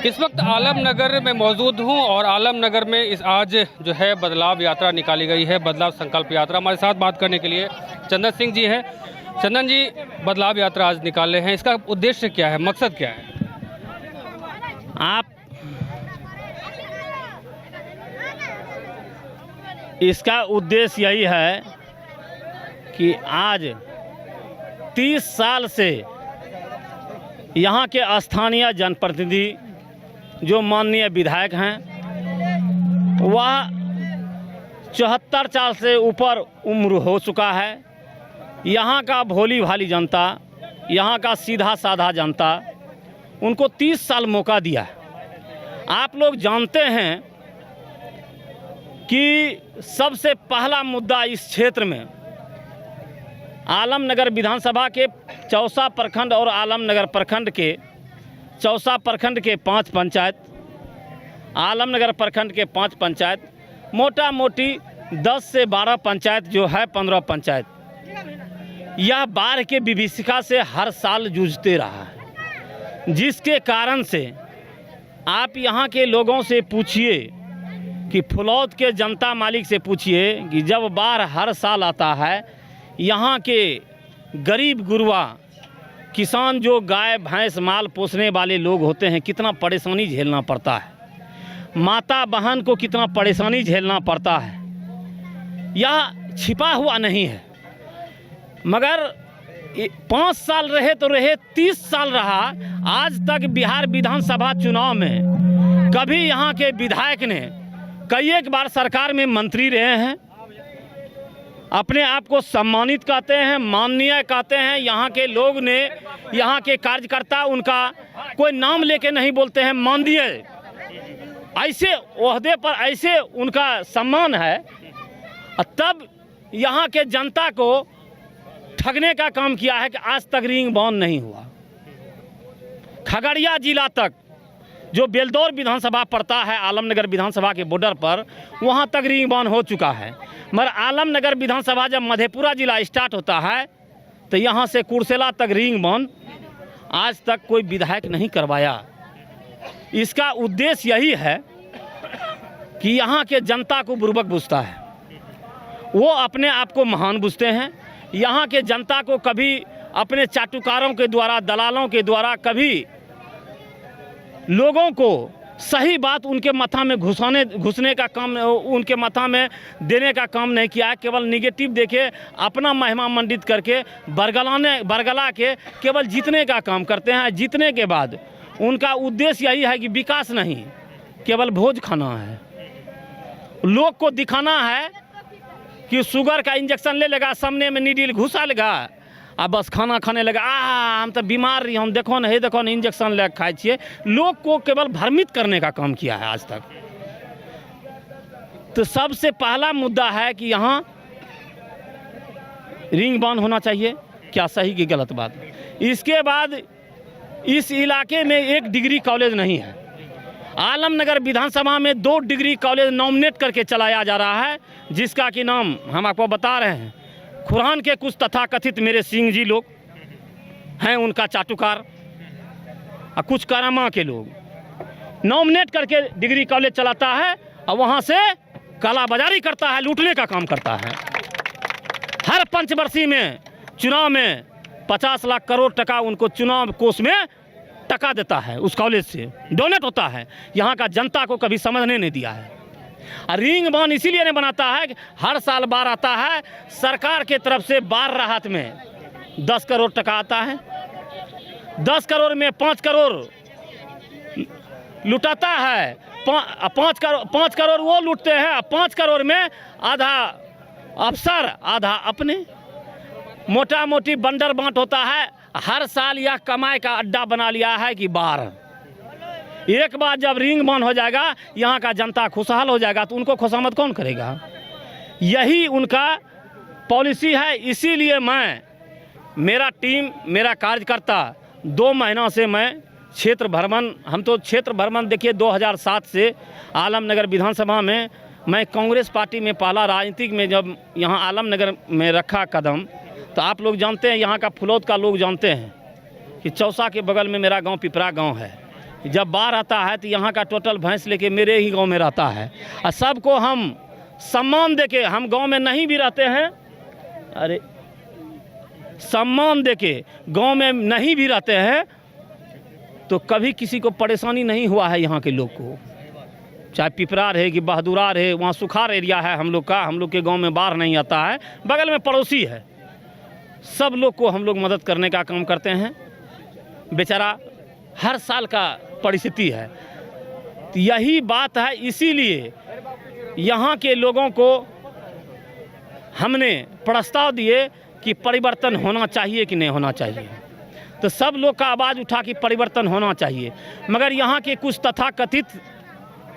इस वक्त आलमनगर में मौजूद हूं और आलमनगर में इस आज जो है बदलाव यात्रा निकाली गई है, बदलाव संकल्प यात्रा। हमारे साथ बात करने के लिए चंदन सिंह जी हैं। चंदन जी, बदलाव यात्रा आज निकाले हैं, इसका उद्देश्य क्या है, मकसद क्या है? इसका उद्देश्य यही है कि आज 30 साल से यहाँ के स्थानीय जनप्रतिनिधि जो माननीय विधायक हैं, वह 74 साल से ऊपर उम्र हो चुका है। यहाँ का भोली भाली जनता, यहाँ का सीधा साधा जनता उनको 30 साल मौका दिया है। आप लोग जानते हैं कि सबसे पहला मुद्दा इस क्षेत्र में आलमनगर विधानसभा के चौसा प्रखंड और आलमनगर प्रखंड के चौसा प्रखंड के 5 पंचायत, आलमनगर प्रखंड के 5 पंचायत, मोटा मोटी 10 से 12 पंचायत जो है 15 पंचायत, यह बाढ़ के विभीषिका से हर साल जूझते रहा है। जिसके कारण से आप यहाँ के लोगों से पूछिए कि फुलौद के जनता मालिक से पूछिए कि जब बाढ़ हर साल आता है, यहाँ के गरीब गुरबा किसान जो गाय भैंस माल पोसने वाले लोग होते हैं, कितना परेशानी झेलना पड़ता है। माता बहन को कितना परेशानी झेलना पड़ता है। यह छिपा हुआ नहीं है। मगर 5 साल रहे तो रहे, 30 साल रहा। आज तक बिहार विधानसभा चुनाव में कभी यहाँ के विधायक ने कई एक बार सरकार में मंत्री रहे हैं, अपने आप को सम्मानित कहते हैं, माननीय कहते हैं। यहाँ के लोग ने, यहाँ के कार्यकर्ता उनका कोई नाम लेके नहीं बोलते हैं, माननीय। ऐसे ओहदे पर ऐसे उनका सम्मान है। तब यहाँ के जनता को ठगने का काम किया है कि आज तक रिंग बांध नहीं हुआ। खगड़िया जिला तक जो बेलदौर विधानसभा पड़ता है आलमनगर विधानसभा के बॉर्डर पर, वहाँ तक रिंग बांध हो चुका है। मगर आलमनगर विधानसभा जब मधेपुरा जिला स्टार्ट होता है तो यहाँ से कुर्सेला तक रिंग बांध आज तक कोई विधायक नहीं करवाया। इसका उद्देश्य यही है कि यहाँ के जनता को बुर्बक बुझता है, वो अपने आप को महान बुझते हैं। यहाँ के जनता को कभी अपने चाटुकारों के द्वारा, दलालों के द्वारा कभी लोगों को सही बात उनके माथा में घुसने का काम, उनके माथा में देने का काम नहीं किया है। केवल निगेटिव देखे, अपना महिमा मंडित करके बरगला के केवल जीतने का काम करते हैं। जीतने के बाद उनका उद्देश्य यही है कि विकास नहीं, केवल भोज खाना है। लोग को दिखाना है कि शुगर का इंजेक्शन ले लेगा, सामने में नीडल घुसा लेगा आ बस खाना खाने लगा। हम तो बीमार रही, हम देखो न, देखो न, इंजेक्शन ले खाए छिए। लोग को केवल भ्रमित करने का काम किया है आज तक। तो सबसे पहला मुद्दा है कि यहाँ रिंग बांध होना चाहिए, क्या सही की गलत बात। इसके बाद इस इलाके में 1 डिग्री कॉलेज नहीं है। आलमनगर विधानसभा में 2 डिग्री कॉलेज नॉमिनेट करके चलाया जा रहा है, जिसका कि नाम हम आपको बता रहे हैं। खुरान के कुछ तथाकथित मेरे सिंह जी लोग हैं, उनका चाटुकार, और कुछ करामा के लोग नॉमिनेट करके डिग्री कॉलेज चलाता है और वहाँ से कालाबाजारी करता है, लूटने का काम करता है। हर पंचवर्षीय में चुनाव में 50 लाख करोड़ टका उनको चुनाव कोष में टका देता है, उस कॉलेज से डोनेट होता है। यहाँ का जनता को कभी समझने नहीं दिया है। रिंग बांध इसीलिए नहीं बनाता है कि हर साल बाढ़ आता है, सरकार के तरफ से बाढ़ राहत में 10 करोड़ टका आता है। 10 करोड़ में 5 करोड़ लुटाता है, 5 करोड़ वो लूटते हैं। 5 करोड़ में आधा अफसर, आधा अपने, मोटा मोटी बंडर बांट होता है। हर साल यह कमाई का अड्डा बना लिया है कि बाढ़। एक बार जब रिंग बांध हो जाएगा, यहाँ का जनता खुशहाल हो जाएगा, तो उनको खुशामद कौन करेगा? यही उनका पॉलिसी है। इसीलिए मेरा टीम, मेरा कार्यकर्ता 2 महीना से मैं क्षेत्र भ्रमण, हम तो क्षेत्र भ्रमण देखिए 2007 से आलमनगर विधानसभा में मैं कांग्रेस पार्टी में पहला राजनीतिक में जब यहाँ आलमनगर में रखा कदम, तो आप लोग जानते हैं, यहाँ का फुलौद का लोग जानते हैं कि चौसा के बगल में मेरा गांव पिपरा गांव है। जब बाढ़ आता है तो यहाँ का टोटल भैंस लेके मेरे ही गांव में रहता है, और सबको हम सम्मान देके, हम गांव में नहीं भी रहते हैं, अरे सम्मान देके गांव में नहीं भी रहते हैं तो कभी किसी को परेशानी नहीं हुआ है यहाँ के लोग को। चाहे पिपरार है कि बहादुरार है, वहाँ सुखार एरिया है हम लोग का, हम लोग के गांव में बाढ़ नहीं आता है, बगल में पड़ोसी है, सब लोग को हम लोग मदद करने का काम करते हैं। बेचारा हर साल का परिस्थिति है, तो यही बात है, इसीलिए यहाँ के लोगों को हमने प्रस्ताव दिए कि परिवर्तन होना चाहिए कि नहीं होना चाहिए। तो सब लोग का आवाज़ उठा कि परिवर्तन होना चाहिए, मगर यहाँ के कुछ तथाकथित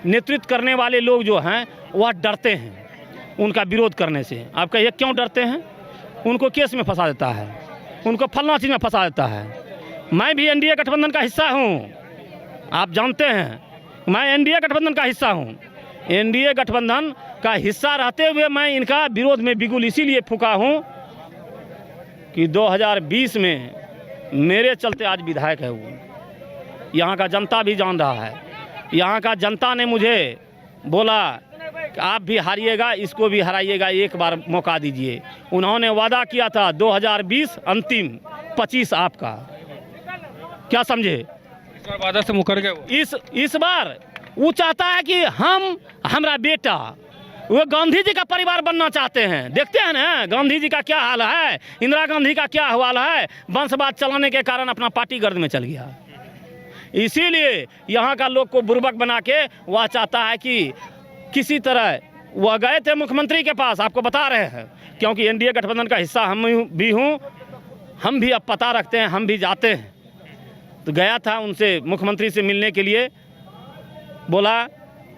नेतृत्व करने वाले लोग जो हैं वह डरते हैं उनका विरोध करने से। आप कहिए क्यों डरते हैं? उनको केस में फंसा देता है, उनको फलना चीज़ में फंसा देता है। मैं भी एनडीए गठबंधन का हिस्सा हूँ, आप जानते हैं, मैं एनडीए गठबंधन का हिस्सा हूँ। एनडीए गठबंधन का हिस्सा रहते हुए मैं इनका विरोध में बिगुल इसीलिए फूंका हूँ कि 2020 में मेरे चलते आज विधायक है वो। यहाँ का जनता भी जान रहा है, यहाँ का जनता ने मुझे बोला कि आप भी हारिएगा, इसको भी हराइएगा, एक बार मौका दीजिए। उन्होंने वादा किया था 2020 अंतिम 25 आपका, क्या समझे? इस बार वादा से मुकर गए वो। इस बार वो चाहता है कि हमारा बेटा वो गांधी जी का परिवार बनना चाहते हैं। देखते हैं ना गांधी जी का क्या हाल है, इंदिरा गांधी का क्या हाल है, वंशवाद चलाने के कारण अपना पार्टी गर्द में चल गया। इसीलिए यहाँ का लोग को बुर्बक बना के वह चाहता है कि किसी तरह वह गए थे मुख्यमंत्री के पास, आपको बता रहे हैं, क्योंकि एनडीए गठबंधन का हिस्सा हम भी हूँ, हम भी अब पता रखते हैं, हम भी जाते हैं। तो गया था उनसे मुख्यमंत्री से मिलने के लिए, बोला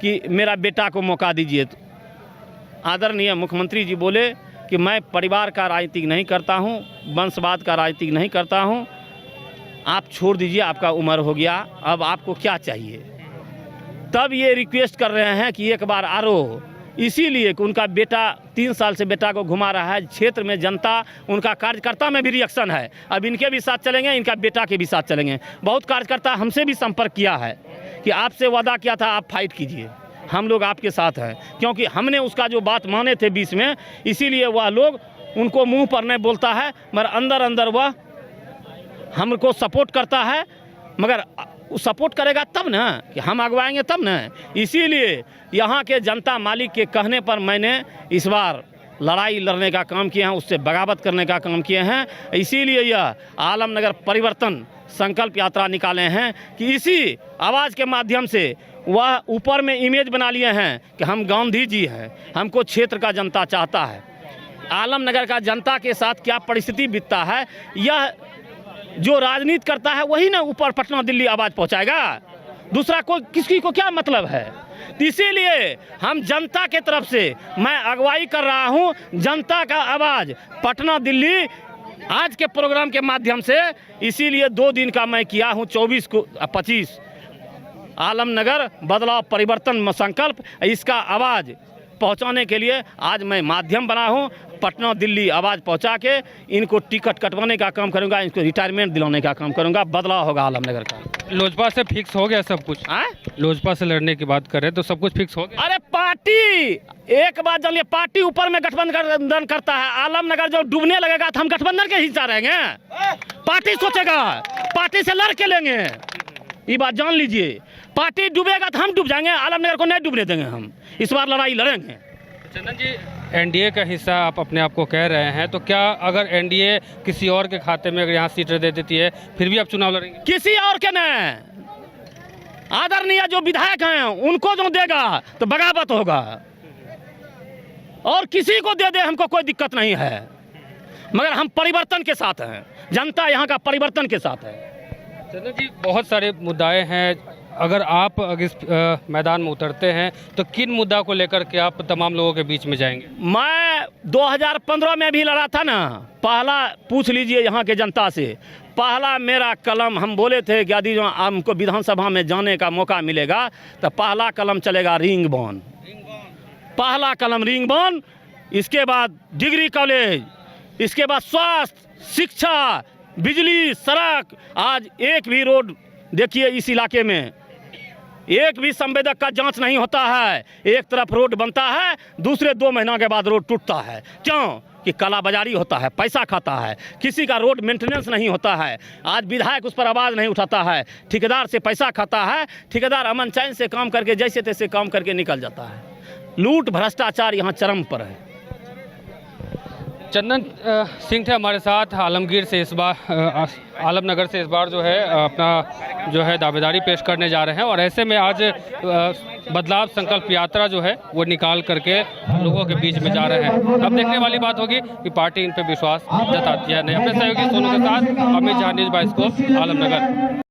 कि मेरा बेटा को मौका दीजिए। तो आदरणीय मुख्यमंत्री जी बोले कि मैं परिवार का राजनीति नहीं करता हूँ, वंशवाद का राजनीति नहीं करता हूँ, आप छोड़ दीजिए, आपका उम्र हो गया, अब आपको क्या चाहिए। तब ये रिक्वेस्ट कर रहे हैं कि एक बार आरो, इसीलिए कि उनका बेटा 3 साल से बेटा को घुमा रहा है। क्षेत्र में जनता, उनका कार्यकर्ता में भी रिएक्शन है, अब इनके भी साथ चलेंगे, इनका बेटा के भी साथ चलेंगे। बहुत कार्यकर्ता हमसे भी संपर्क किया है कि आपसे वादा किया था, आप फाइट कीजिए, हम लोग आपके साथ हैं, क्योंकि हमने उसका जो बात माने थे 20 में, इसीलिए वह लोग उनको मुंह पर नहीं बोलता है, मगर अंदर अंदर वह हमको सपोर्ट करता है। मगर सपोर्ट करेगा तब ना कि हम अगवाएंगे तब ना। इसीलिए यहाँ के जनता मालिक के कहने पर मैंने इस बार लड़ाई लड़ने का काम किया है, उससे बगावत करने का काम किए हैं। इसीलिए यह आलमनगर परिवर्तन संकल्प यात्रा निकाले हैं कि इसी आवाज़ के माध्यम से वह ऊपर में इमेज बना लिए हैं कि हम गांधी जी हैं, हमको क्षेत्र का जनता चाहता है। आलमनगर का जनता के साथ क्या परिस्थिति बीतता है, यह जो राजनीति करता है वही ना ऊपर पटना दिल्ली आवाज़ पहुंचाएगा, दूसरा कोई किसी को क्या मतलब है। इसीलिए हम जनता के तरफ से मैं अगुवाई कर रहा हूं, जनता का आवाज़ पटना दिल्ली आज के प्रोग्राम के माध्यम से। इसीलिए 2 दिन का मैं किया हूं, 24 को 25 आलमनगर बदलाव परिवर्तन संकल्प, इसका आवाज़ पहुंचाने के लिए आज मैं माध्यम बना हूं। पटना दिल्ली आवाज़ पहुंचा के इनको टिकट कटवाने का काम करूंगा, इनको रिटायरमेंट दिलाने का काम करूंगा, बदलाव होगा आलमनगर का। लोजपा से फिक्स हो गया सब कुछ? लोजपा से लड़ने की बात करें तो सब कुछ फिक्स हो गया? अरे पार्टी, एक बात जानिए, पार्टी ऊपर में गठबंधन करता है। आलमनगर जब डूबने लगेगा तो हम गठबंधन के हिस्सा रहेंगे। पार्टी सोचेगा, पार्टी से लड़ के लेंगे, ये बात जान लीजिए। पार्टी डूबेगा तो हम डूब जाएंगे, आलमनगर को नहीं डूबने देंगे हम, इस बार लड़ाई लड़ेंगे। चंदन जी, एनडीए का हिस्सा आप अपने आप को कह रहे हैं, तो क्या अगर एनडीए किसी और के खाते में अगर यहाँ सीटें दे देती है फिर भी आप चुनाव लड़ेंगे? किसी और के नहीं, आदरणीय जो विधायक हैं उनको जो देगा तो बगावत होगा, और किसी को दे दे हमको कोई दिक्कत नहीं है, मगर हम परिवर्तन के साथ हैं, जनता यहाँ का परिवर्तन के साथ है। चंदन जी, बहुत सारे मुद्दे हैं, अगर आप इस मैदान में उतरते हैं तो किन मुद्दा को लेकर के आप तमाम लोगों के बीच में जाएंगे? मैं 2015 में भी लड़ा था ना, पहला पूछ लीजिए यहाँ के जनता से, पहला मेरा कलम, हम बोले थे कि यदि हमको विधानसभा में जाने का मौका मिलेगा तो पहला कलम चलेगा रिंग बॉन, पहला कलम रिंग बॉन, इसके बाद डिग्री कॉलेज, इसके बाद स्वास्थ्य, शिक्षा, बिजली, सड़क। आज एक भी रोड देखिए इस इलाके में एक भी संवेदक का जांच नहीं होता है। एक तरफ रोड बनता है, दूसरे 2 महीना के बाद रोड टूटता है। क्यों? कि कालाबाजारी होता है, पैसा खाता है, किसी का रोड मेंटेनेंस नहीं होता है। आज विधायक उस पर आवाज़ नहीं उठाता है, ठेकेदार से पैसा खाता है, ठेकेदार अमन चैन से काम करके जैसे तैसे काम करके निकल जाता है। लूट भ्रष्टाचार यहाँ चरम पर है। चंदन सिंह थे हमारे साथ आलमगीर से इस बार आलमनगर से इस बार जो है अपना जो है दावेदारी पेश करने जा रहे हैं और ऐसे में आज बदलाव संकल्प यात्रा जो है वो निकाल करके लोगों के बीच में जा रहे हैं। अब देखने वाली बात होगी कि पार्टी इन पे विश्वास जताती है नहीं। अपने सहयोगी सोनू के साथ अमित झा, न्यूज़ बाइस्कोप, आलमनगर।